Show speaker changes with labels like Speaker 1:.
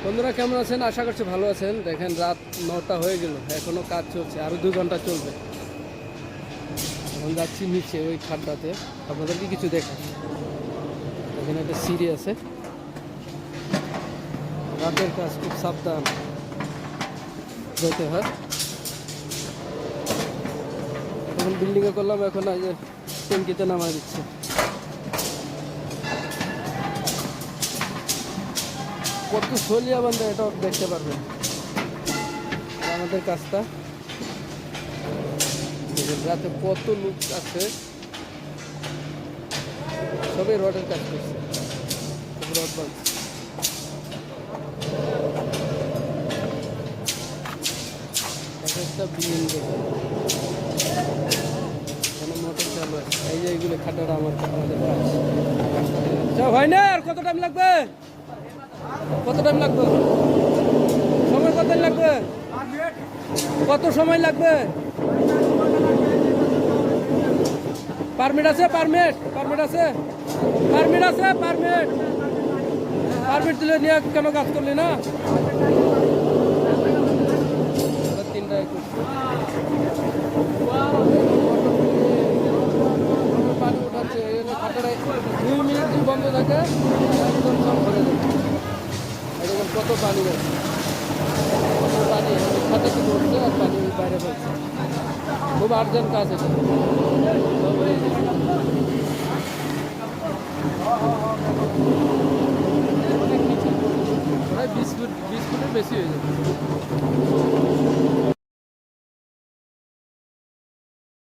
Speaker 1: বন্ধুরা কেমন আছেন? আশা করছি ভালো আছেন। দেখেন রাত 9টা হয়ে গেল, এখনো কাজ চলছে, আরো 2 ঘন্টা চলবে। এখন যাচ্ছি নিচে ওই খাড্ডাতে, আপনাদেরকে কিছু দেখা। এখানে একটা সিঁড়ি আছে। রাতের কাজ, খুব সাবধান যেতে হয়। এখন বিল্ডিংয়ে করলাম, এখন আগে ট্যাঙ্কিতে নামাই দিচ্ছে। কত সলিয়া বান্ধব এটাও দেখতে পারবেন। আর আমাদের কাজটা রাতে কত লোক আছে, সবাই রডের কাজ করছে। রড বাঁধছে। একটা বিল্ডিং দেখে এখানে মোটর চালু আছে। এই যে এইগুলো খাটাটা আমাদের কাজ। যা হয় না, আর কত টাইম লাগবে? কত টাইম লাগবে? সময় কত লাগবে? কত সময় লাগবে? পারমিট আছে? পারমিট আছে? পারমিট দিলে নিয়ে কেন কাজ করলি না? 3টা 21 পানি উঠাচ্ছে। খাটাটা 2 মিনিট যদি বন্ধ থাকে একদম সব ভরে যাবে। এরকম কত পানি আছে, পানি খাটা থেকে উঠছে আর পানি বাইরে ফেলছে। খুব আর্জেন্ট কাজ এটা। প্রায় 20 ফুটের বেশি হয়ে যাবে।